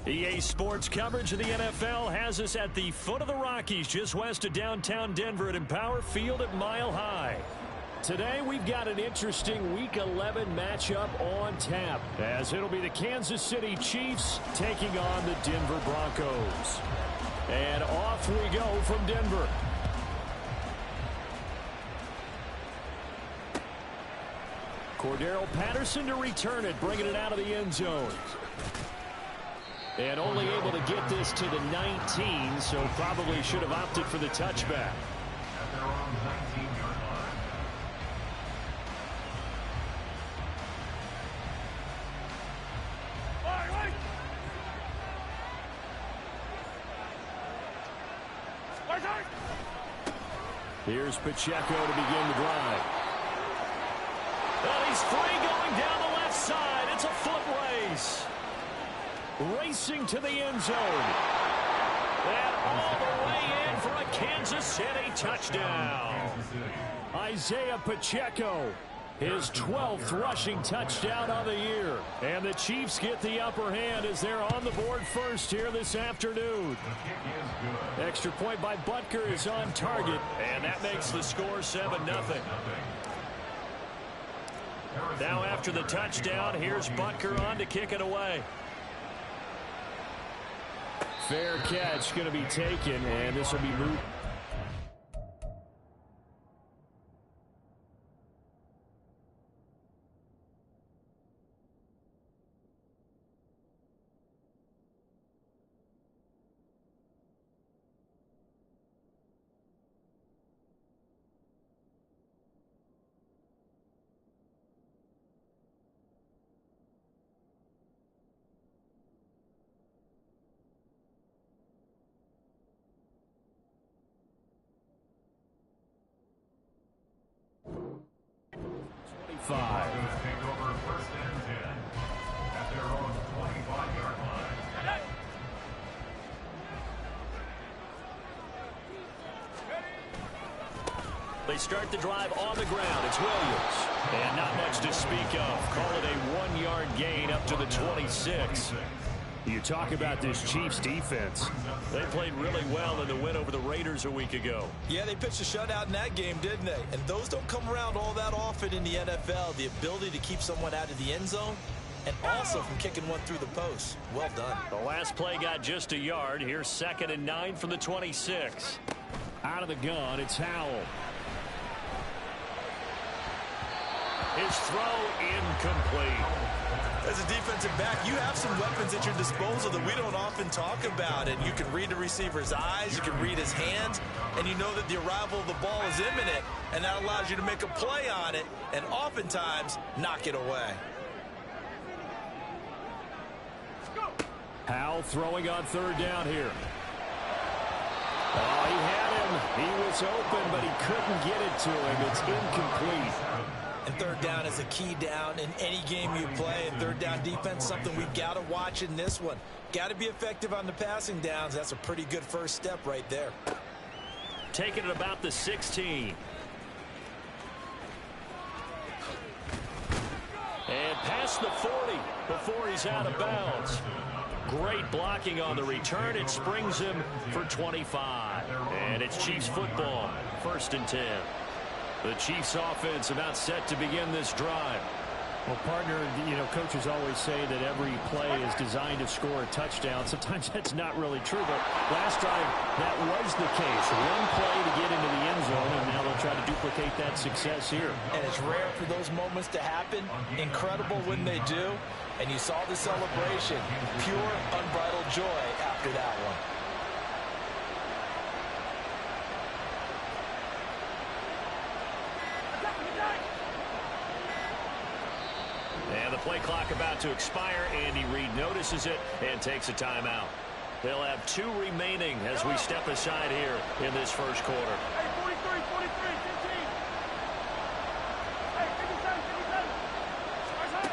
EA Sports coverage of the NFL has us at the foot of the Rockies, just west of downtown Denver at Empower Field at Mile High. Today we've got an interesting Week 11 matchup on tap, as it'll be the Kansas City Chiefs taking on the Denver Broncos. And off we go from Denver. Cordero Patterson to return it, bringing it out of the end zone. And only able to get this to the 19, so probably should have opted for the touchback. Here's Pacheco to begin the drive. And he's free going down the left side. It's a foot race. Racing to the end zone. And all the way in for a Kansas City touchdown. Isaiah Pacheco, his 12th rushing touchdown of the year. And the Chiefs get the upper hand as they're on the board first here this afternoon. Extra point by Butker is on target, and that makes the score 7-0. Now after the touchdown, here's Butker on to kick it away. Fair catch going to be taken, and this will be moved. They start the drive on the ground. It's Williams. And not much to speak of. Call it a 1-yard gain up to the 26. You talk about this Chiefs defense. They played really well in the win over the Raiders a week ago. Yeah, they pitched a shutout in that game, didn't they? And those don't come around all that often in the NFL. The ability to keep someone out of the end zone and also from kicking one through the post. Well done. The last play got just a yard. Here's 2nd and 9 from the 26. Out of the gun, it's Howell. His throw incomplete. As a defensive back, you have some weapons at your disposal that we don't often talk about. And you can read the receiver's eyes, you can read his hands, and you know that the arrival of the ball is imminent, and that allows you to make a play on it and oftentimes knock it away. Howell throwing on 3rd down here. Oh, he had him. He was open, but he couldn't get it to him. It's incomplete. And 3rd down is a key down in any game you play. And 3rd down defense, something we've got to watch in this one. Got to be effective on the passing downs. That's a pretty good first step right there. Taking it about the 16. And past the 40 before he's out of bounds. Great blocking on the return. It springs him for 25. And it's Chiefs football. 1st and 10. The Chiefs offense about set to begin this drive. Well, partner, coaches always say that every play is designed to score a touchdown. Sometimes that's not really true, but last drive, that was the case. One play to get into the end zone, and now they'll try to duplicate that success here. And it's rare for those moments to happen. Incredible when they do. And you saw the celebration. Pure, unbridled joy after that one. And the play clock about to expire. Andy Reid notices it and takes a timeout. They'll have 2 remaining as we step aside here in this first quarter. Hey, 43, 43, 15. Hey, 57, 57.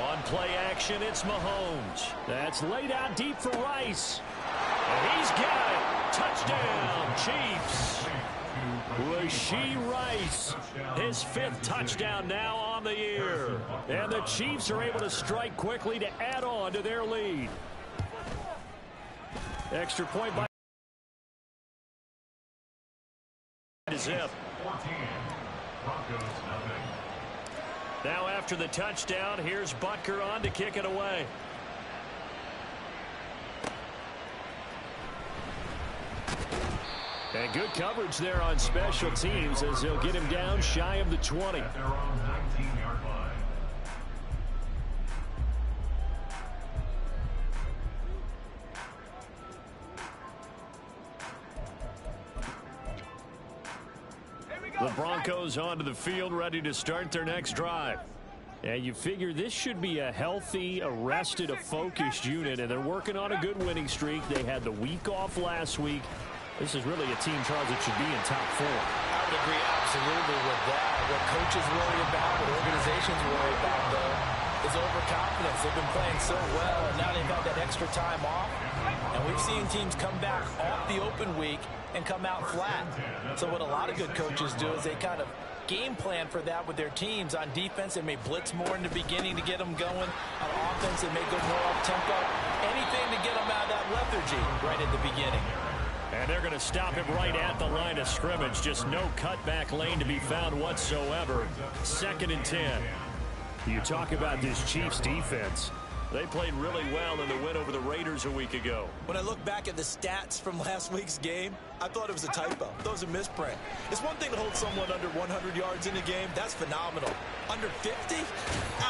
On play action, it's Mahomes. That's laid out deep for Rice. And he's got it. Touchdown, Chiefs. Rashee Rice, his 5th touchdown now on the year. And the Chiefs are able to strike quickly to add on to their lead. Extra point by Zip. Now after the touchdown, here's Butker on to kick it away. And good coverage there on special teams as they'll get him down shy of the 20. The Broncos onto the field, ready to start their next drive. And you figure this should be a healthy, a focused unit, and they're working on a good winning streak. They had the week off last week. This is really a team, Charles, that should be in top 4. I would agree absolutely with that. What coaches worry about, what organizations worry about, though, is overconfidence. They've been playing so well, and now they've had that extra time off. And we've seen teams come back off the open week and come out flat. So what a lot of good coaches do is they kind of game plan for that with their teams. On defense, they may blitz more in the beginning to get them going. On offense, they may go more up-tempo. Anything to get them out of that lethargy right at the beginning. And they're going to stop him right at the line of scrimmage. Just no cutback lane to be found whatsoever. 2nd and 10. You talk about this Chiefs defense. They played really well in the win over the Raiders a week ago. When I look back at the stats from last week's game, I thought it was a typo. That was a misprint. It's one thing to hold someone under 100 yards in a game. That's phenomenal. Under 50?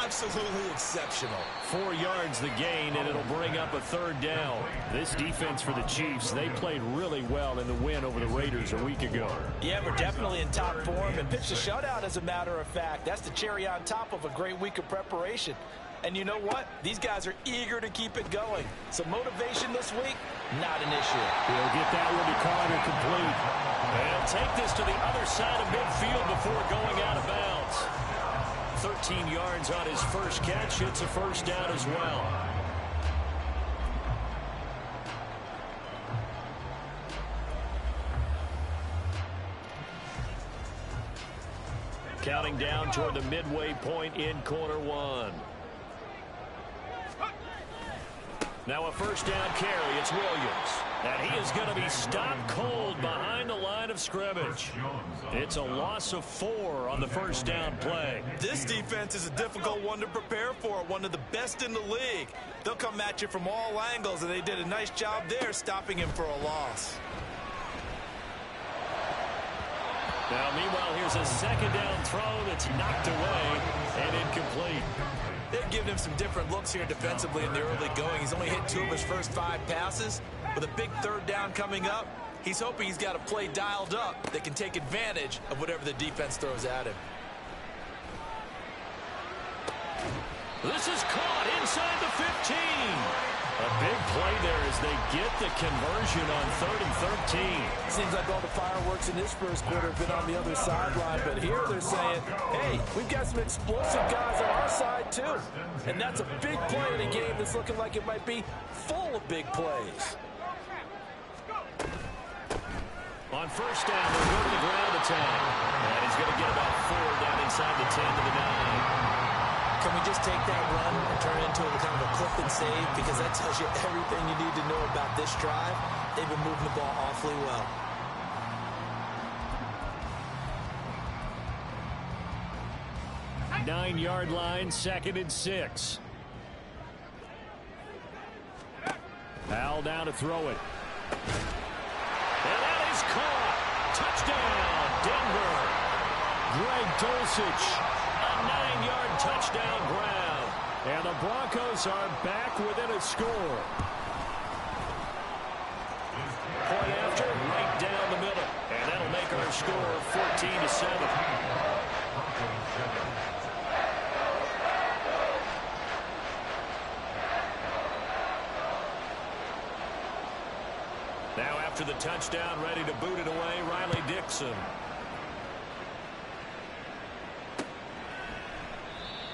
Absolutely exceptional. 4 yards the gain, and it'll bring up a 3rd down. This defense for the Chiefs, they played really well in the win over the Raiders a week ago. Yeah, we're definitely in top form and pitched a shutout, as a matter of fact. That's the cherry on top of a great week of preparation. And you know what? These guys are eager to keep it going. So motivation this week, not an issue. He'll get that one to Carter complete. And take this to the other side of midfield before going out of bounds. 13 yards on his first catch. It's a 1st down as well. Counting down toward the midway point in quarter 1. Now a 1st down carry. It's Williams. And he is going to be stopped cold behind the line of scrimmage. It's a loss of 4 on the 1st down play. This defense is a difficult one to prepare for. One of the best in the league. They'll come at you from all angles, and they did a nice job there stopping him for a loss. Now, meanwhile, here's a 2nd down throw that's knocked away and incomplete. They've given him some different looks here defensively in the early going. He's only hit 2 of his first 5 passes. With a big 3rd down coming up, he's hoping he's got a play dialed up that can take advantage of whatever the defense throws at him. This is caught inside the 15. A big play there as they get the conversion on 3rd and 13. Seems like all the fireworks in this first quarter have been on the other sideline, but here they're saying, hey, we've got some explosive guys on our side too. And that's a big play in a game that's looking like it might be full of big plays. On 1st down, they'll go to the ground attack. And he's going to get about 4 down inside the 10 to the 9. Can we just take that run and turn it into a kind of a clip and save? Because that tells you everything you need to know about this drive. They've been moving the ball awfully well. Nine-yard line, 2nd and 6. Powell down to throw it. And that is caught. Touchdown, Denver. Greg Dulcich. A 9-yard touchdown grab. And the Broncos are back within a score. Point after, right down the middle. And that'll make our score 14-7. Now after the touchdown, ready to boot it away, Riley Dixon.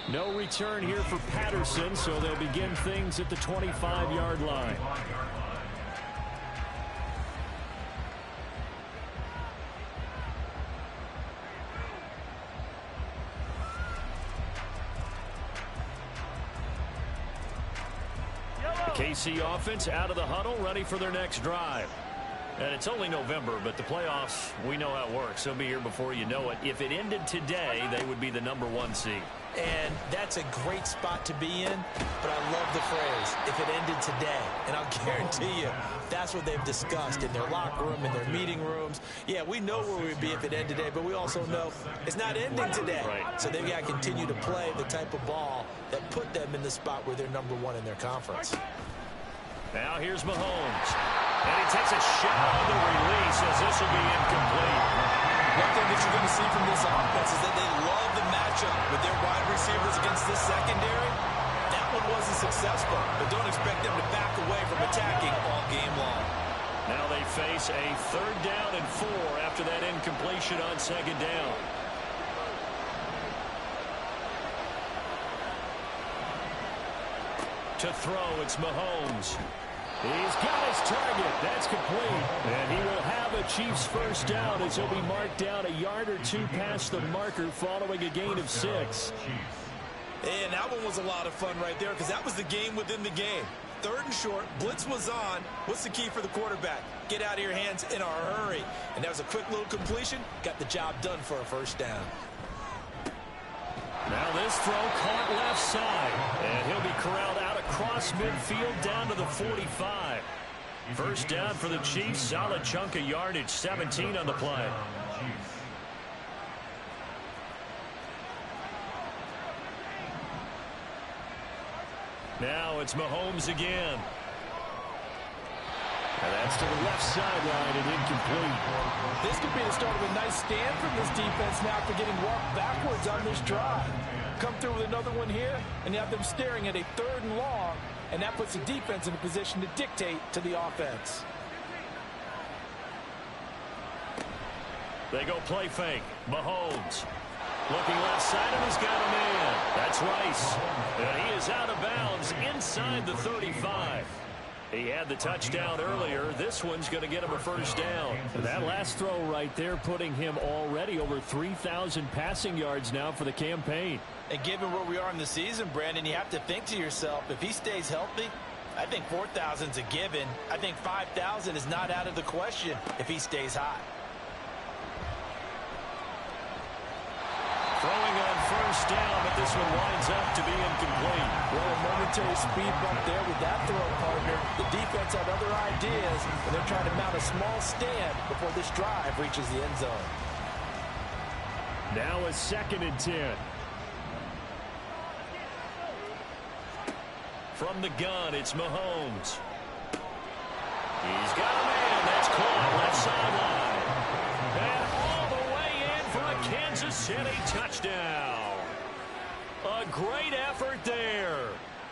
No return here for Patterson, so they'll begin things at the 25-yard line. The KC offense out of the huddle, ready for their next drive. And it's only November, but the playoffs, we know how it works. They'll be here before you know it. If it ended today, they would be the #1 seed. And that's a great spot to be in, but I love the phrase, if it ended today. And I'll guarantee you, that's what they've discussed in their locker room, in their meeting rooms. Yeah, we know where we'd be if it ended today, but we also know it's not ending today. Right. So they've got to continue to play the type of ball that put them in the spot where they're #1 in their conference. Now here's Mahomes. And he takes a shot on the release as this will be incomplete. One thing that you're going to see from this offense is that they love the matchup with their wide receivers against this secondary. That one wasn't successful, but don't expect them to back away from attacking all game long. Now they face a 3rd down and 4 after that incompletion on 2nd down. To throw, it's Mahomes. He's got his target. That's complete. And he will have a Chiefs 1st down as he'll be marked down a yard or 2 past the marker following a gain of 6. And that one was a lot of fun right there because that was the game within the game. 3rd and short, blitz was on. What's the key for the quarterback? Get out of your hands in a hurry. And that was a quick little completion. Got the job done for a 1st down. Now this throw caught left side. And he'll be corralled out across midfield down to the 45. 1st down for the Chiefs. Solid chunk of yardage. 17 on the play. Now it's Mahomes again. And that's to the left sideline and incomplete. This could be the start of a nice stand from this defense now for getting walked backwards on this drive. Come through with another one here, and you have them staring at a 3rd and long, and that puts the defense in a position to dictate to the offense. They go play fake. Mahomes. Looking left side, and he's got a man. That's Rice. And he is out of bounds inside the 35. He had the touchdown earlier. This one's going to get him a 1st down. That last throw right there putting him already over 3,000 passing yards now for the campaign. And given where we are in the season, Brandon, you have to think to yourself, if he stays healthy, I think 4,000's a given. I think 5,000 is not out of the question if he stays hot. Throwing on 1st down, but this one winds up to be incomplete. Well, a momentary speed bump there with that throw, partner. The defense had other ideas, and they're trying to mount a small stand before this drive reaches the end zone. Now a 2nd and 10. From the gun, it's Mahomes. He's got a man. That's caught left sideline. And all the way in for a Kansas City touchdown. A great effort there.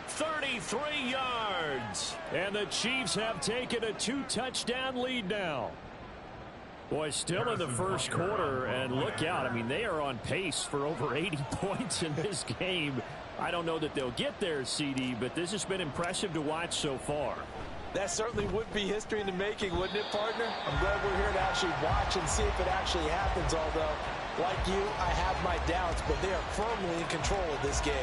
33 yards. And the Chiefs have taken a 2-touchdown lead now. Boy, still in the 1st quarter, and look out. I mean, they are on pace for over 80 points in this game. I don't know that they'll get there, CD, but this has been impressive to watch so far. That certainly would be history in the making, wouldn't it, partner? I'm glad we're here to actually watch and see if it actually happens, although, like you, I have my doubts, but they are firmly in control of this game.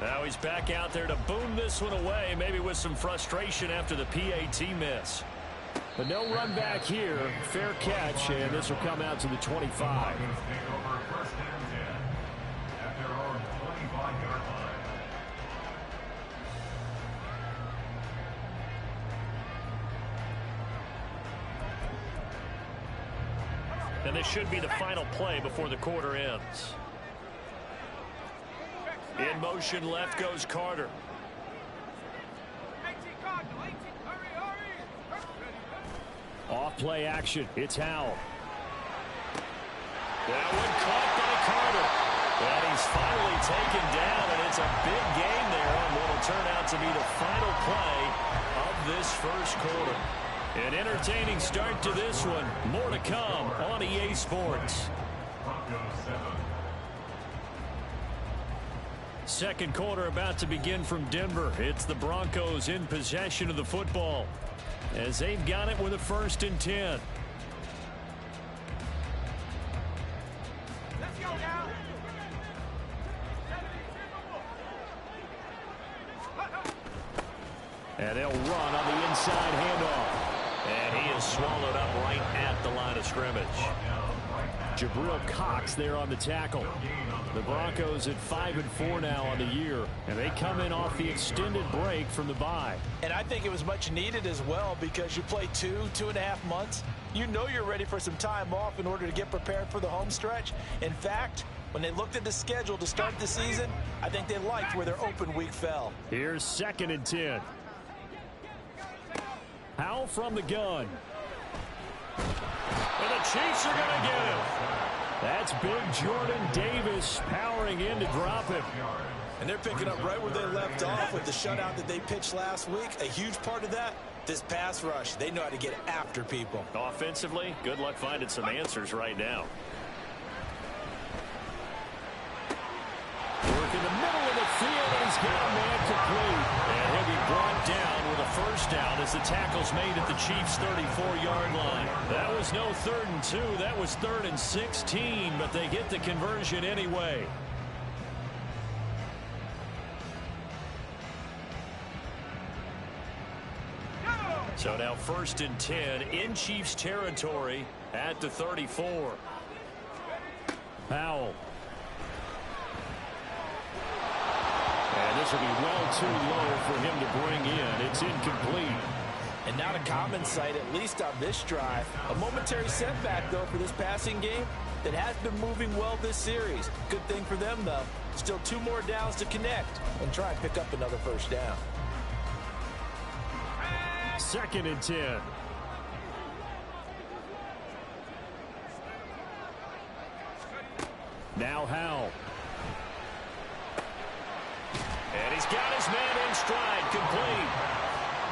Now he's back out there to boom this one away, maybe with some frustration after the PAT miss. But no run back here. Fair catch, and this will come out to the 25. And this should be the final play before the quarter ends. In motion, left goes Carter. Off play action. It's Howell. That one caught by Carter. And he's finally taken down, and it's a big game there on what will turn out to be the final play of this 1st quarter. An entertaining start to this one. More to come on EA Sports. Second quarter about to begin from Denver. It's the Broncos in possession of the football as they've got it with a 1st and 10. Let's go now. And they'll run on the inside handoff. And he is swallowed up right at the line of scrimmage. Jabril Cox there on the tackle. The Broncos at 5-4 now on the year, and they come in off the extended break from the bye. And I think it was much needed as well because you play 2.5 months. You know you're ready for some time off in order to get prepared for the home stretch. In fact, when they looked at the schedule to start the season, I think they liked where their open week fell. Here's 2nd and 10. Howell from the gun. And the Chiefs are going to get him. That's big Jordan Davis powering in to drop him. And they're picking up right where they left off with the shutout that they pitched last week. A huge part of that, this pass rush. They know how to get after people. Offensively, good luck finding some answers right now. Work in the middle of the field, and he's got a man complete. And he'll be brought down with a 1st down as the tackle's made at the Chiefs' 34-yard line. That was no 3rd and 2. That was 3rd and 16, but they get the conversion anyway. So now 1st and 10 in Chiefs territory at the 34. Howell. And this will be well too low for him to bring in. It's incomplete. And not a common sight, at least on this drive. A momentary setback, though, for this passing game that has been moving well this series. Good thing for them, though. Still 2 more downs to connect and try and pick up another 1st down. 2nd and 10. Now Howell. And he's got his man in stride, complete.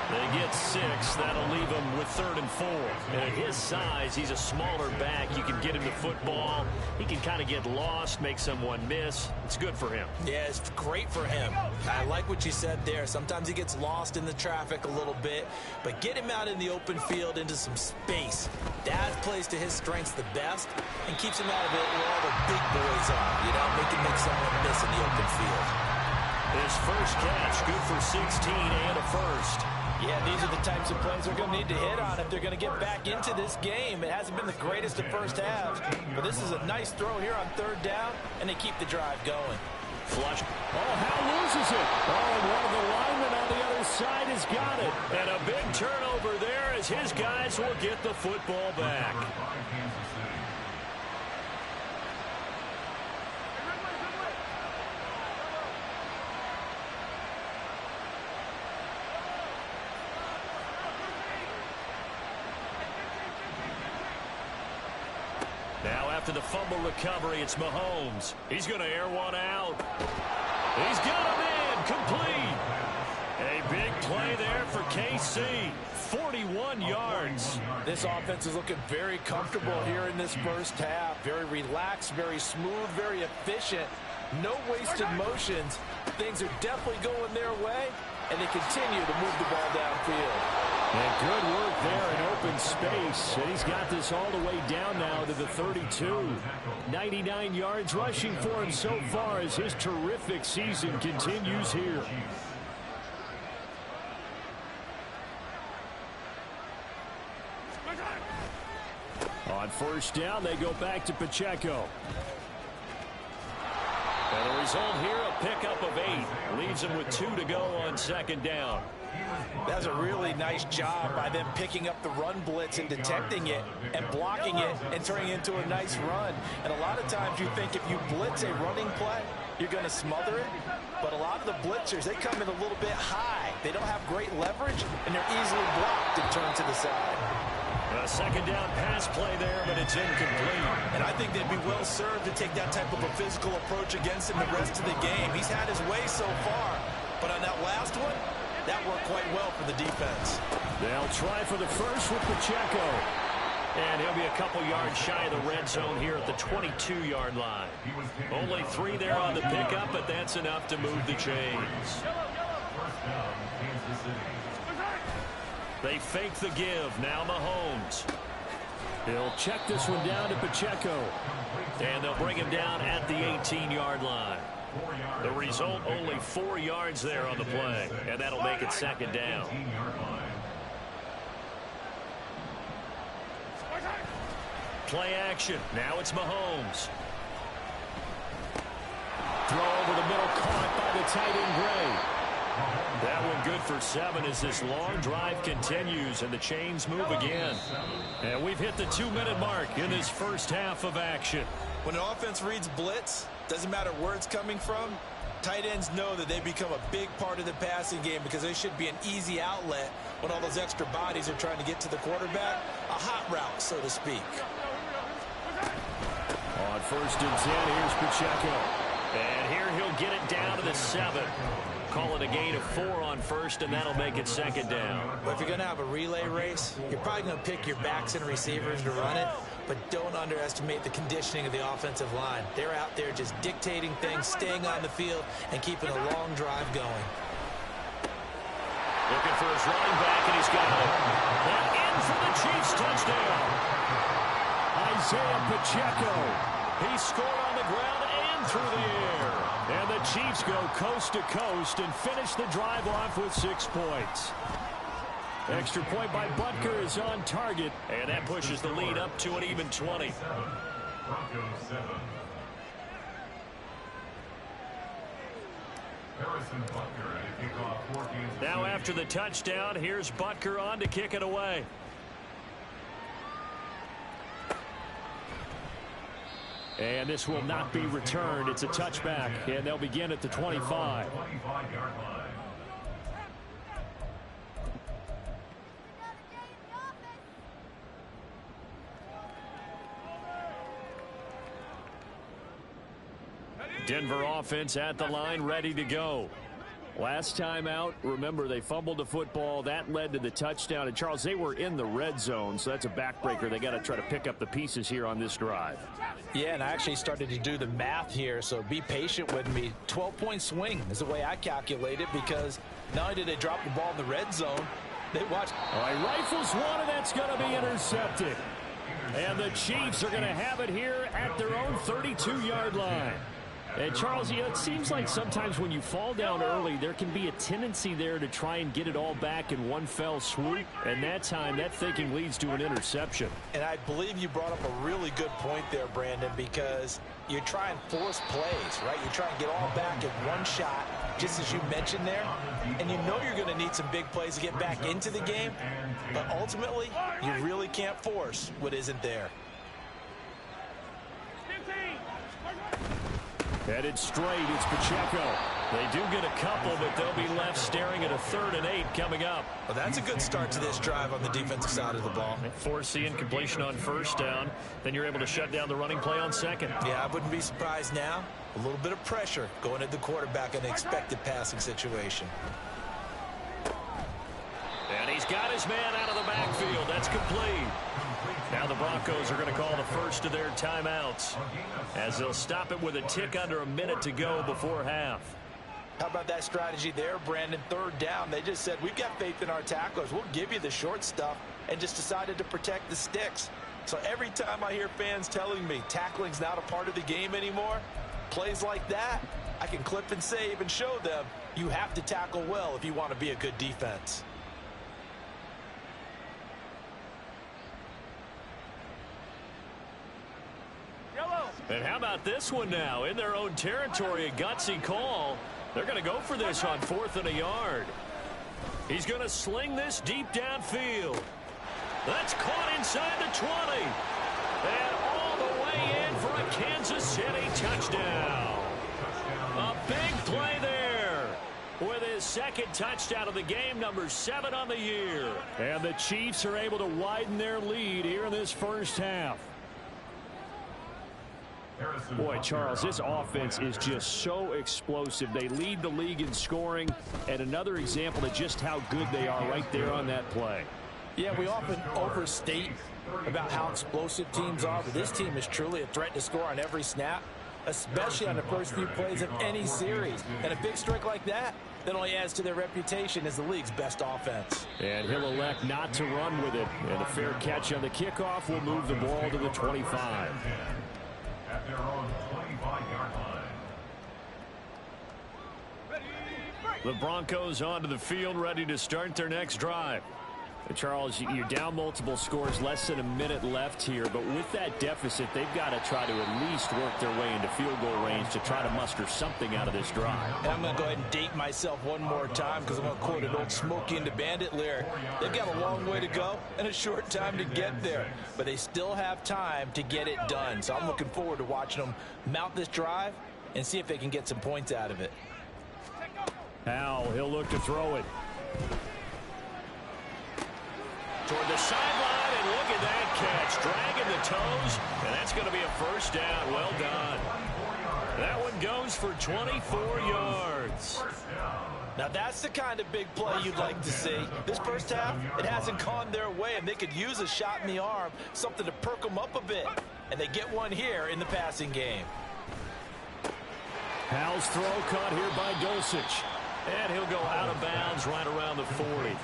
They get 6. That'll leave him with 3rd and 4. And at his size, he's a smaller back. You can get him the football. He can kind of get lost, make someone miss. It's good for him. Yeah, it's great for him. I like what you said there. Sometimes he gets lost in the traffic a little bit, but get him out in the open field into some space. That plays to his strengths the best and keeps him out of it where all the big boys are. You know, make someone miss in the open field. His 1st catch, good for 16 and a 1st. Yeah, these are the types of plays they're going to need to hit on if they're going to get back into this game. It hasn't been the greatest of 1st halves, but this is a nice throw here on 3rd down, and they keep the drive going. Flush. Oh, Howell loses it. Oh, and one of the linemen on the other side has got it. And a big turnover there as his guys will get the football back. Now after the fumble recovery, it's Mahomes. He's going to air one out. He's got a man complete. A big play there for KC. 41 yards. This offense is looking very comfortable here in this 1st half. Very relaxed, very smooth, very efficient. No wasted motions. Things are definitely going their way, and they continue to move the ball downfield. And good work there in open space. And he's got this all the way down now to the 32. 99 yards rushing for him so far as his terrific season continues here. On 1st down, they go back to Pacheco. And the result here, a pickup of 8. Leaves him with 2 to go on 2nd down. That's a really nice job by them picking up the run blitz and detecting it and blocking it and turning it into a nice run. And a lot of times you think if you blitz a running play, you're going to smother it. But a lot of the blitzers, they come in a little bit high. They don't have great leverage, and they're easily blocked and turned to the side. A 2nd down pass play there, but it's incomplete. And I think they'd be well served to take that type of a physical approach against him the rest of the game. He's had his way so far, but on that last one, that worked quite well for the defense. They'll try for the 1st with Pacheco. And he'll be a couple yards shy of the red zone here at the 22-yard line. Only 3 there on the pickup, but that's enough to move the chains. They fake the give. Now Mahomes. He'll check this one down to Pacheco. And they'll bring him down at the 18-yard line. The result, only 4 yards there on the play. And that'll make it second down. Play action. Now it's Mahomes. Throw over the middle, caught by the tight end Gray. That one good for 7 as this long drive continues and the chains move again. And we've hit the 2-minute mark in this first half of action. When an offense reads blitz, doesn't matter where it's coming from, tight ends know that they become a big part of the passing game because they should be an easy outlet when all those extra bodies are trying to get to the quarterback. A hot route, so to speak. On 1st and 10, here's Pacheco. And here he'll get it down to the 7. Call it a gain of 4 on 1st, and that'll make it second down. But if you're going to have a relay race, you're probably going to pick your backs and receivers to run it, but don't underestimate the conditioning of the offensive line. They're out there just dictating things, staying on the field, and keeping a long drive going. Looking for his running back, and he's got it. And in for the Chiefs touchdown. Isaiah Pacheco. He scored on the ground and through the air. And the Chiefs go coast to coast and finish the drive off with 6 points. Extra point by Butker is on target, and that pushes the lead up to an even 20. Now after the touchdown, here's Butker on to kick it away. And this will not be returned. It's a touchback, and they'll begin at the 25. Denver offense at the line, ready to go. Last time out, remember, they fumbled the football. That led to the touchdown. And, Charles, they were in the red zone, so that's a backbreaker. They got to try to pick up the pieces here on this drive. Yeah, and I actually started to do the math here, so be patient with me. 12-point swing is the way I calculate it, because not only did they drop the ball in the red zone, they watched. All right, rifles one, and that's going to be intercepted. And the Chiefs are going to have it here at their own 32-yard line. And, Charles, you know, it seems like sometimes when you fall down early, there can be a tendency there to try and get it all back in one fell swoop. And that time, that thinking leads to an interception. And I believe you brought up a really good point there, Brandon, because you're trying to force plays, right? You're trying to get all back in one shot, just as you mentioned there. And you know you're going to need some big plays to get back into the game. But ultimately, you really can't force what isn't there. Headed straight, it's Pacheco. They do get a couple, but they'll be left staring at a 3rd and 8 coming up. Well, that's a good start to this drive on the defensive side of the ball. Force the incompletion on 1st down. Then you're able to shut down the running play on 2nd. Yeah, I wouldn't be surprised now. A little bit of pressure going at the quarterback in an expected passing situation. And he's got his man out of the backfield. That's complete. Now the Broncos are going to call the first of their timeouts, as they'll stop it with a tick under a minute to go before half. How about that strategy there, Brandon? 3rd down. They just said, we've got faith in our tacklers. We'll give you the short stuff, and just decided to protect the sticks. So every time I hear fans telling me tackling's not a part of the game anymore, plays like that, I can clip and save and show them you have to tackle well if you want to be a good defense. And how about this one now? In their own territory, a gutsy call. They're going to go for this on 4th and a yard. He's going to sling this deep downfield. That's caught inside the 20. And all the way in for a Kansas City touchdown. A big play there with his 2nd touchdown of the game, number 7 on the year. And the Chiefs are able to widen their lead here in this first half. Boy, Charles, this offense is just so explosive. They lead the league in scoring, and another example of just how good they are right there on that play. Yeah, we often overstate about how explosive teams are, but this team is truly a threat to score on every snap, especially on the first few plays of any series. And a big strike like that only adds to their reputation as the league's best offense. And he'll elect not to run with it. And a fair catch on the kickoff will move the ball to the 25. At their own 25-yard line. The Broncos onto the field, ready to start their next drive. Charles, you're down multiple scores, less than a minute left here, but with that deficit, they've got to try to at least work their way into field goal range to try to muster something out of this drive. And I'm going to go ahead and date myself one more time because I'm going to quote an old Smokey and the Bandit lyric. They've got a long way to go and a short time to get there, but they still have time to get it done. So I'm looking forward to watching them mount this drive and see if they can get some points out of it. Howell, he'll look to throw it. Toward the sideline, and look at that catch. Dragging the toes, and that's going to be a first down. Well done. That one goes for 24 yards. Now that's the kind of big play you'd like to see. This first half, it hasn't gone their way, and they could use a shot in the arm, something to perk them up a bit. And they get one here in the passing game. Howell's throw caught here by Dulcich. And he'll go out of bounds right around the 40.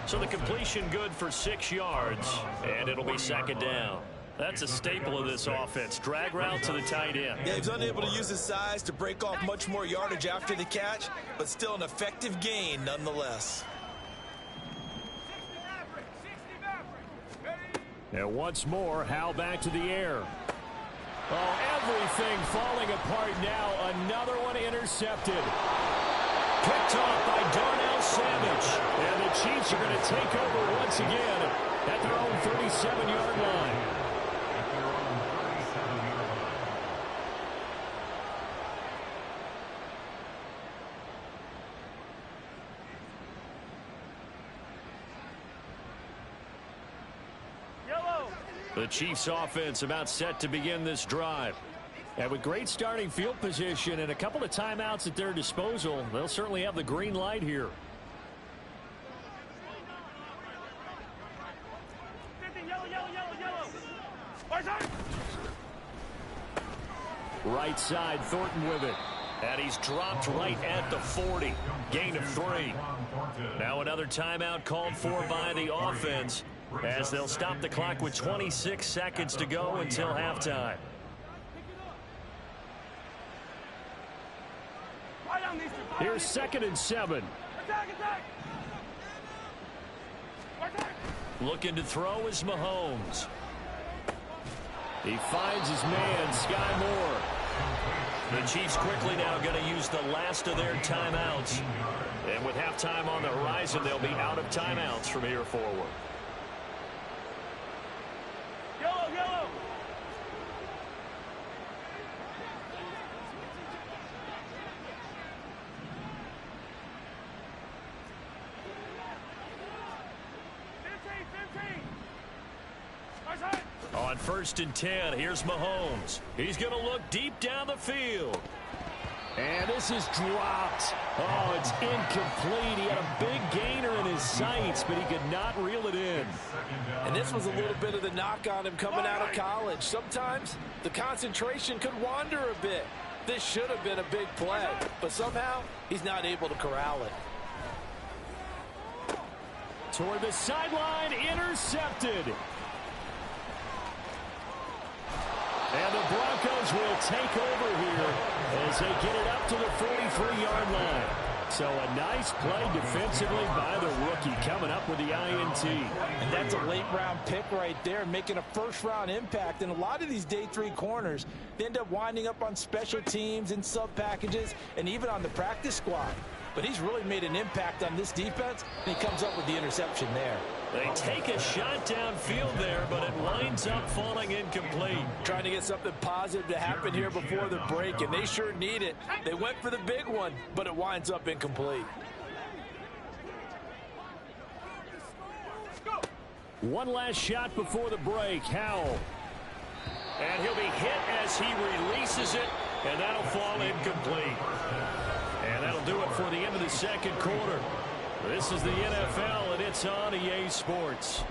So the completion good for 6 yards, and it'll be second down. That's a staple of this offense. Drag route to the tight end. Yeah, he's unable to use his size to break off much more yardage after the catch, but still an effective gain nonetheless. And once more, Howell back to the air. Oh, everything falling apart now. Another one intercepted. Picked off by Darnell Savage. And the Chiefs are going to take over once again at their own 37-yard line. Yellow. The Chiefs offense about set to begin this drive. And with great starting field position and a couple of timeouts at their disposal, they'll certainly have the green light here. 50, yellow, yellow, yellow, yellow. Right side. Right side, Thornton with it. And he's dropped right at the 40. Gain of 3. Now another timeout called for by the offense as they'll stop the clock with 26 seconds to go until halftime. Here's 2nd and 7. Attack, attack. Attack. Looking to throw is Mahomes. He finds his man, Sky Moore. The Chiefs quickly now going to use the last of their timeouts. And with halftime on the horizon, they'll be out of timeouts from here forward. Yellow, yellow. On 1st and 10, here's Mahomes. He's going to look deep down the field. And this is dropped. Oh, it's incomplete. He had a big gainer in his sights, but he could not reel it in. And this was a little bit of the knock on him coming out of college. Sometimes the concentration could wander a bit. This should have been a big play, but somehow he's not able to corral it. Toward the sideline, intercepted. And the Broncos will take over here as they get it up to the 43-yard line. So a nice play defensively by the rookie coming up with the INT. And that's a late-round pick right there, making a first-round impact. And a lot of these day 3 corners, they end up winding up on special teams and sub-packages and even on the practice squad. But he's really made an impact on this defense, and he comes up with the interception there. They take a shot downfield there, but it winds up falling incomplete. Trying to get something positive to happen here before the break, and they sure need it. They went for the big one, but it winds up incomplete. One last shot before the break. Howell. And he'll be hit as he releases it, and that'll fall incomplete. And that'll do it for the end of the second quarter. This is the NFL, and it's on EA Sports.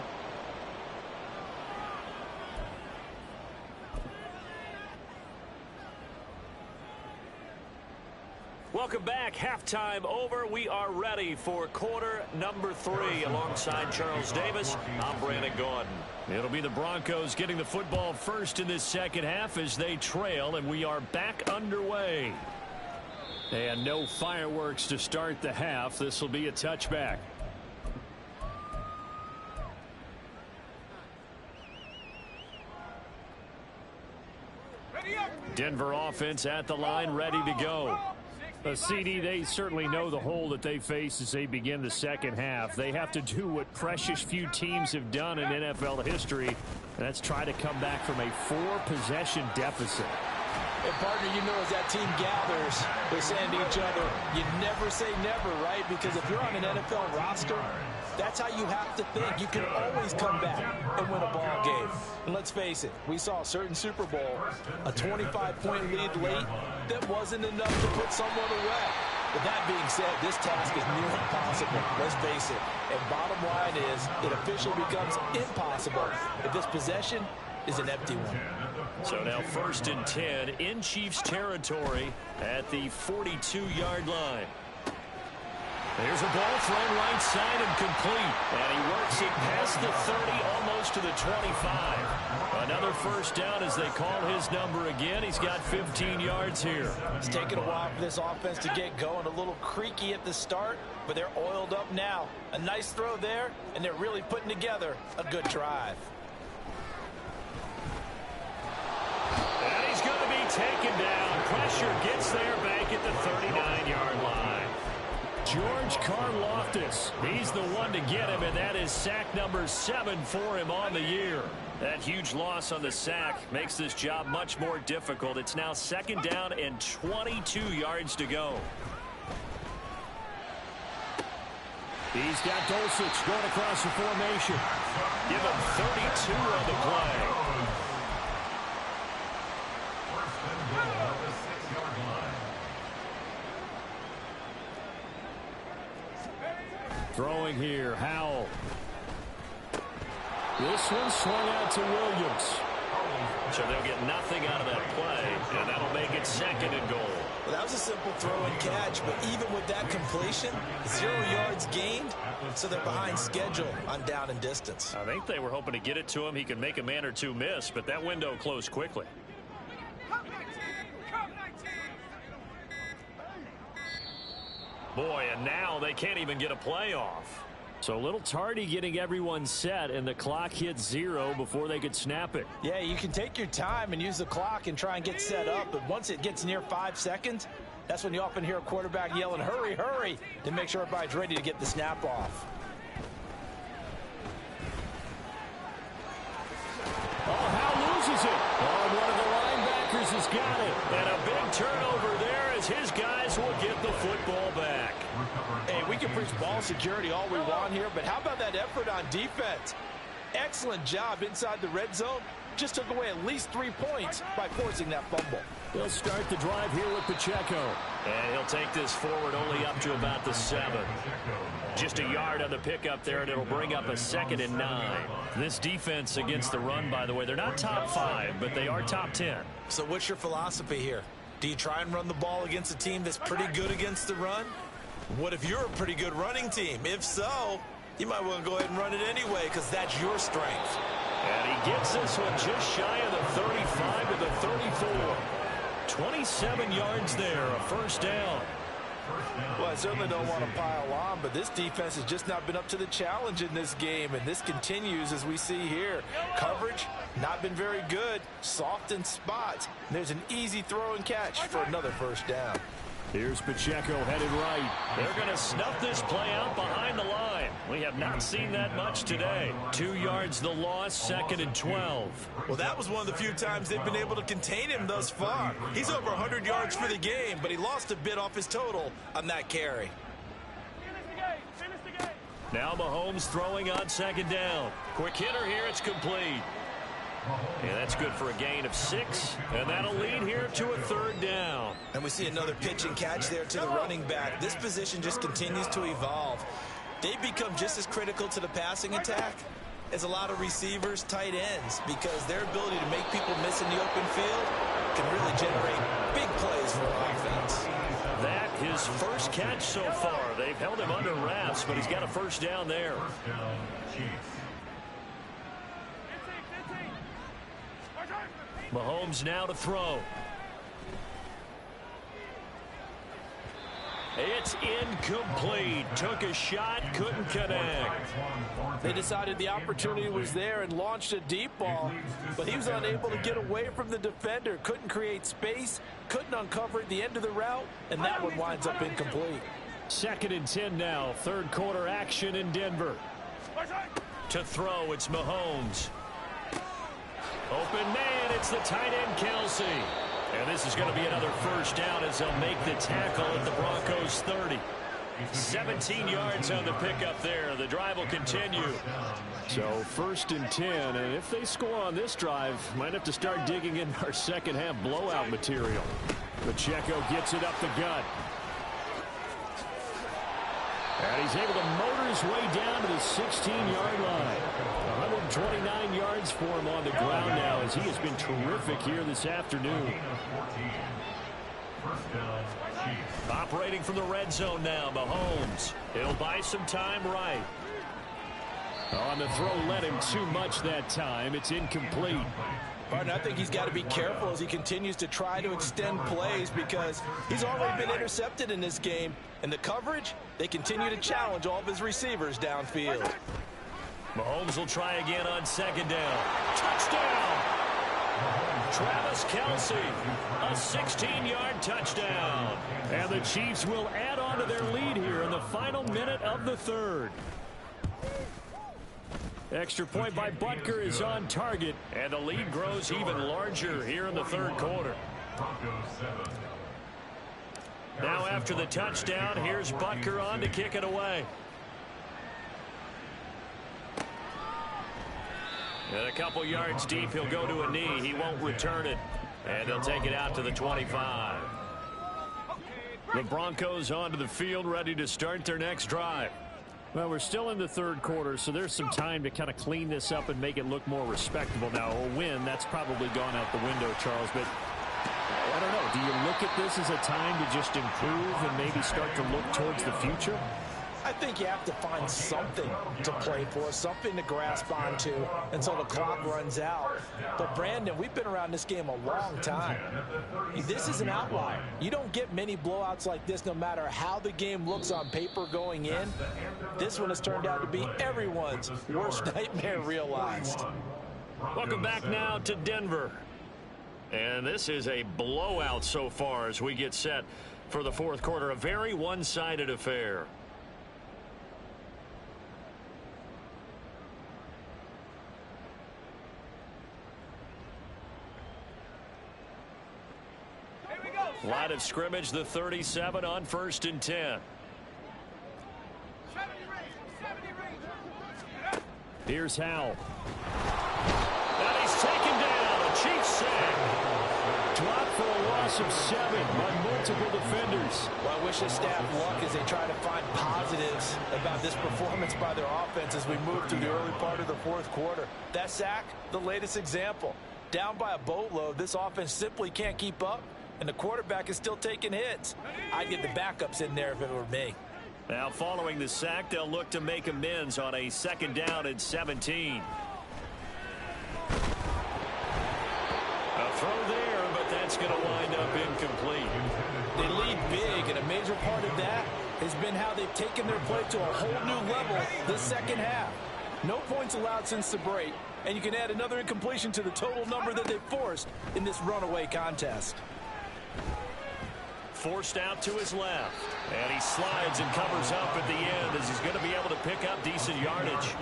Welcome back. Halftime over. We are ready for quarter number 3. Alongside Charles Davis, I'm Brandon Gordon. It'll be the Broncos getting the football first in this second half as they trail, and we are back underway. And no fireworks to start the half. This will be a touchback. Denver offense at the line, ready to go. CD, they certainly know the hole that they face as they begin the second half. They have to do what precious few teams have done in NFL history, and that's try to come back from a 4-possession deficit. And partner, you know, as that team gathers, they're saying to each other, you never say never, right? Because if you're on an NFL roster, that's how you have to think. You can always come back and win a ball game. And let's face it, we saw a certain Super Bowl, a 25-point lead late that wasn't enough to put someone away. But that being said, this task is near impossible. Let's face it. And bottom line is, it officially becomes impossible if this possession is an empty one. So now 1st and 10 in Chiefs territory at the 42-yard line. There's a ball thrown right side and complete. And he works it past the 30, almost to the 25. Another first down as they call his number again. He's got 15 yards here. It's taken a while for this offense to get going. A little creaky at the start, but they're oiled up now. A nice throw there, and they're really putting together a good drive. And he's going to be taken down. Pressure gets there back at the 39-yard line. George Karlaftis, he's the one to get him, and that is sack number 7 for him on the year. That huge loss on the sack makes this job much more difficult. It's now 2nd down and 22 yards to go. He's got Dulcich going across the formation. Give him 32 on the play. Throwing here, Howell. This one swung out to Williams. So they'll get nothing out of that play, and that'll make it 2nd and goal. Well, that was a simple throw and catch, but even with that completion, 0 yards gained, so they're behind schedule on down and distance. I think they were hoping to get it to him. He could make a man or two miss, but that window closed quickly. Boy, and now they can't even get a play off. So a little tardy getting everyone set, and the clock hits 0 before they could snap it. Yeah, you can take your time and use the clock and try and get set up, but once it gets near 5 seconds, that's when you often hear a quarterback yelling, hurry, hurry, to make sure everybody's ready to get the snap off. Oh, Howe loses it. Oh, one of the linebackers has got it. And a big turnover there as his guys will get the football back. Hey, we can preach ball security all we want here, but how about that effort on defense? Excellent job inside the red zone. Just took away at least 3 points by forcing that fumble. They'll start the drive here with Pacheco. And he'll take this forward only up to about the 7. Just a yard on the pickup there, and it'll bring up a 2nd and 9. This defense against the run, by the way, they're not top 5, but they are top 10. So what's your philosophy here? Do you try and run the ball against a team that's pretty good against the run? What if you're a pretty good running team? If so, you might want to go ahead and run it anyway because that's your strength. And he gets this one just shy of the 35 to the 34. 27 yards there, a first down. Well, I certainly don't want to pile on, but this defense has just not been up to the challenge in this game, and this continues as we see here. Coverage, not been very good, soft in spots. There's an easy throw and catch for another first down. Here's Pacheco headed right. They're going to snuff this play out behind the line. We have not seen that much today. 2 yards the loss, 2nd and 12. Well, that was one of the few times they've been able to contain him thus far. He's over 100 yards for the game, but he lost a bit off his total on that carry. Finish the game. Now Mahomes throwing on 2nd down. Quick hitter here, it's complete. Yeah, that's good for a gain of 6, and that'll lead here to a 3rd down. And we see another pitch and catch there to the running back. This position just continues to evolve. they become just as critical to the passing attack as a lot of receivers, tight ends, because their ability to make people miss in the open field can really generate big plays for an offense. That his first catch so far. They've held him under wraps, but he's got a first down there. Mahomes now to throw. It's incomplete. Took a shot, couldn't connect. They decided the opportunity was there and launched a deep ball, but he was unable to get away from the defender. Couldn't create space, couldn't uncover at the end of the route, and that one winds up incomplete. 2nd and 10 now. Third quarter action in Denver. To throw, it's Mahomes. Open man, it's the tight end, Kelsey. And this is going to be another first down as they'll make the tackle at the Broncos 30. 17 yards on the pickup there. The drive will continue. So 1st and 10, and if they score on this drive, might have to start digging in our second half blowout material. Pacheco gets it up the gut. And he's able to motor his way down to the 16-yard line. 129 yards for him on the ground now as he has been terrific here this afternoon. Operating from the red zone now, Mahomes. He'll buy some time right. On the throw, let him too much that time. It's incomplete. Partner, I think he's got to be careful as he continues to try to extend plays because he's already been intercepted in this game. And the coverage, they continue to challenge all of his receivers downfield. Mahomes will try again on 2nd down. Touchdown! Travis Kelsey, a 16-yard touchdown. And the Chiefs will add on to their lead here in the final minute of the 3rd. Extra point by Butker is on target, and the lead grows even larger here in the 3rd quarter. Now after the touchdown, here's Butker on to kick it away. And a couple yards deep, he'll go to a knee. He won't return it, and they'll take it out to the 25. The Broncos onto the field, ready to start their next drive. Well, we're still in the 3rd quarter, so there's some time to kind of clean this up and make it look more respectable. Now, a win, that's probably gone out the window, Charles, but I don't know. Do you look at this as a time to just improve and maybe start to look towards the future? I think you have to find something to play for, something to grasp onto until the clock runs out. But, Brandon, we've been around this game a long time. This is an outlier. You don't get many blowouts like this no matter how the game looks on paper going in. This one has turned out to be everyone's worst nightmare realized. Welcome back now to Denver. And this is a blowout so far as we get set for the 4th quarter. A very one-sided affair. Line of scrimmage, the 37 on 1st and 10. Here's Howell. And he's taken down. A Chiefs sack. Dropped for a loss of 7 by multiple defenders. Well, I wish this staff luck as they try to find positives about this performance by their offense as we move through the early part of the 4th quarter. That sack, the latest example. Down by a boatload, this offense simply can't keep up. And the quarterback is still taking hits. I'd get the backups in there if it were me. Now following the sack, they'll look to make amends on a 2nd down and 17. A throw there, but that's going to wind up incomplete. They lead big, and a major part of that has been how they've taken their play to a whole new level this 2nd half. No points allowed since the break, and you can add another incompletion to the total number that they've forced in this runaway contest. Forced out to his left. And he slides and covers up at the end as he's going to be able to pick up decent yardage.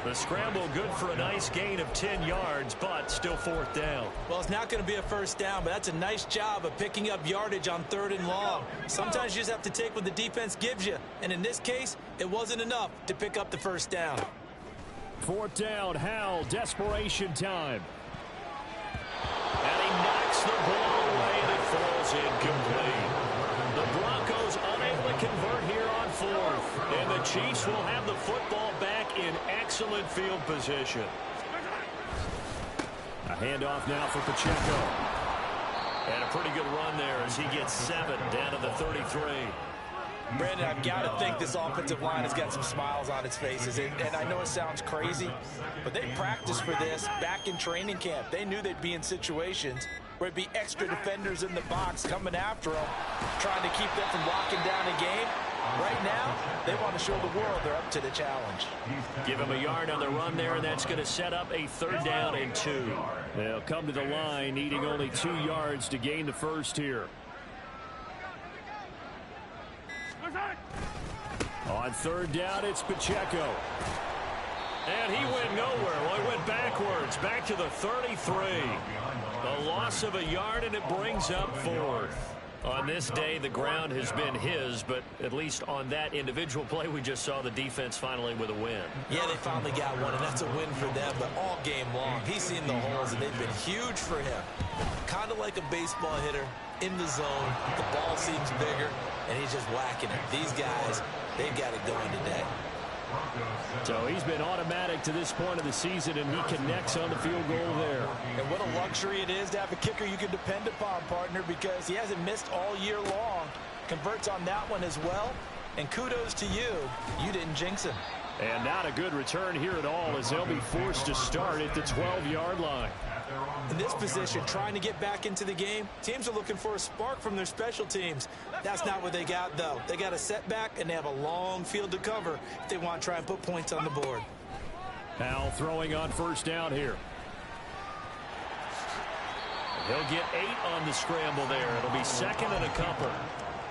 The scramble good for a nice gain of 10 yards, but still 4th down. Well, it's not going to be a first down, but that's a nice job of picking up yardage on 3rd and long. Sometimes you just have to take what the defense gives you. And in this case, it wasn't enough to pick up the first down. 4th down, Howell, desperation time. And he knocks the ball away, and it falls incomplete. The Broncos unable to convert here on 4th. And the Chiefs will have the football back in excellent field position. A handoff now for Pacheco. And a pretty good run there as he gets 7 down to the 33. Brandon, I've got to think this offensive line has got some smiles on its faces. And I know it sounds crazy, but they practiced for this back in training camp. They knew they'd be in situations where it'd be extra defenders in the box coming after them, trying to keep them from locking down a game. Right now, they want to show the world they're up to the challenge. Give him a yard on the run there, and that's going to set up a 3rd down and 2. They'll come to the line, needing only 2 yards to gain the first here. On 3rd down, it's Pacheco. And he went nowhere. Well, he went backwards, back to the 33. A loss of a yard, and it brings up 4th. On this day, the ground has been his, but at least on that individual play, we just saw the defense finally with a win. Yeah, they finally got one, and that's a win for them, but all game long, he's seen the holes, and they've been huge for him. Kind of like a baseball hitter in the zone. The ball seems bigger, and he's just whacking it. These guys, they've got it going today. So he's been automatic to this point of the season, and he connects on the field goal there. And what a luxury it is to have a kicker you can depend upon, partner, because he hasn't missed all year long. Converts on that one as well. And kudos to you. You didn't jinx him. And not a good return here at all, as they'll be forced to start at the 12-yard line. In this position, trying to get back into the game, teams are looking for a spark from their special teams. That's not what they got, though. They got a setback, and they have a long field to cover if they want to try and put points on the board. Now throwing on 1st down here. He'll get 8 on the scramble there. It'll be 2nd and a couple.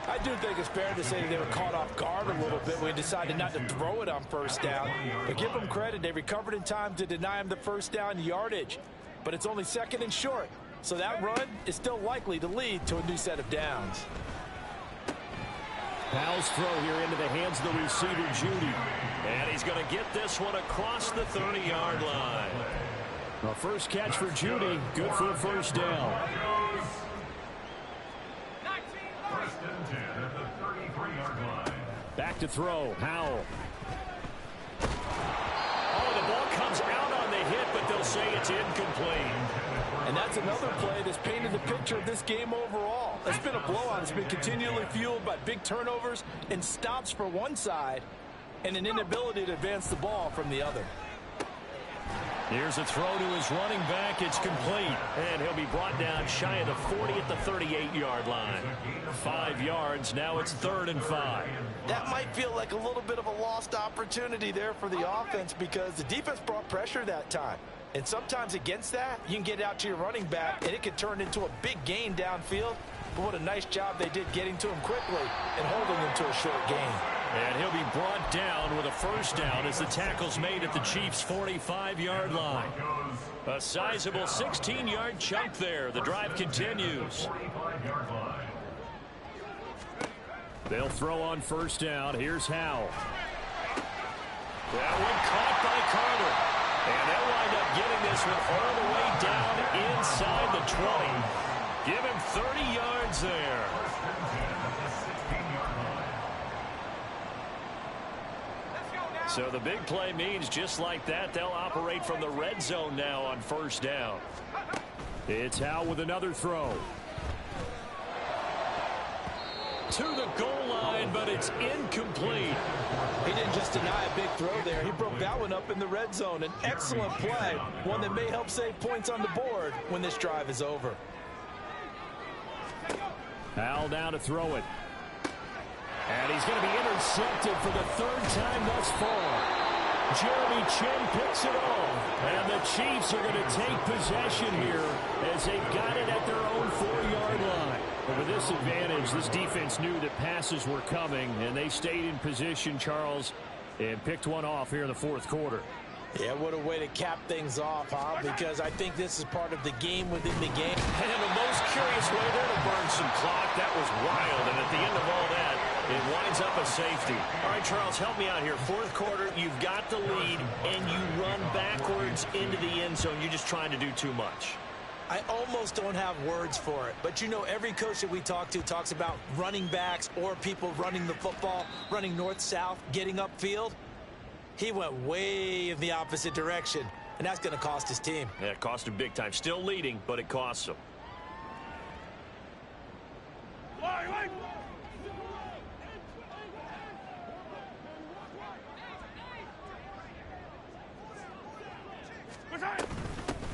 I do think it's fair to say they were caught off guard a little bit when they decided not to throw it on 1st down. But give them credit. They recovered in time to deny him the 1st down yardage. But it's only 2nd and short. So that run is still likely to lead to a new set of downs. Powell's throw here into the hands of the receiver, Judy. And he's going to get this one across the 30-yard line. The first catch for Judy, good for a 1st down. Back to throw, Howell. Oh, the ball comes out on the hit, but they'll say it's incomplete. And that's another play that's painted the picture of this game overall. It's been a blowout. It's been continually fueled by big turnovers and stops for one side and an inability to advance the ball from the other. Here's a throw to his running back. It's complete. And he'll be brought down shy of the 40 at the 38-yard line. 5 yards. Now it's 3rd and 5. That might feel like a little bit of a lost opportunity there for the offense because the defense brought pressure that time. And sometimes against that, you can get out to your running back, and it could turn into a big gain downfield. But what a nice job they did getting to him quickly and holding him to a short gain. And he'll be brought down with a 1st down as the tackle's made at the Chiefs' 45-yard line. A sizable 16-yard chunk there. The drive continues. They'll throw on 1st down. Here's Howell. That one caught by Carter. And they'll wind up getting this one all the way down inside the 20. Give him 30 yards there. So the big play means just like that, they'll operate from the red zone now on 1st down. It's Howell with another throw. To the goal line, but it's incomplete. He didn't just deny a big throw there. He broke that one up in the red zone. An excellent play, one that may help save points on the board when this drive is over. Howell down to throw it. And he's going to be intercepted for the 3rd time thus far. Jeremy Chin picks it off. And the Chiefs are going to take possession here as they've got it at their own 4-yard line. But with this advantage, this defense knew that passes were coming, and they stayed in position, Charles, and picked one off here in the 4th quarter. Yeah, what a way to cap things off, huh? Because I think this is part of the game within the game. And the most curious way there to burn some clock. That was wild. And at the end of all that, it winds up a safety. All right, Charles, help me out here. 4th quarter, you've got the lead, and you run backwards into the end zone. You're just trying to do too much. I almost don't have words for it. But, you know, every coach that we talk to talks about running backs or people running the football, running north-south, getting upfield. He went way in the opposite direction, and that's going to cost his team. Yeah, it cost him big time. Still leading, but it costs him.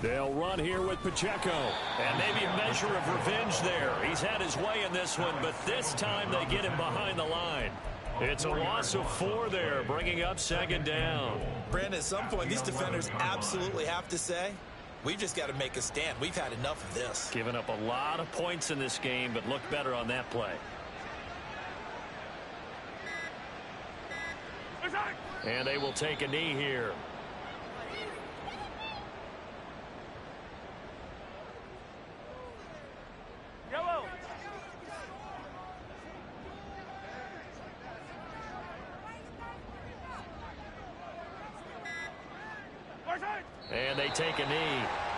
They'll run here with Pacheco. And maybe a measure of revenge there. He's had his way in this one, but this time they get him behind the line. It's a loss of 4 there, bringing up second down. Brandon, at some point, these defenders absolutely have to say, we've just got to make a stand. We've had enough of this. Giving up a lot of points in this game, but looked better on that play. And they will take a knee here. Yellow. And they take a knee.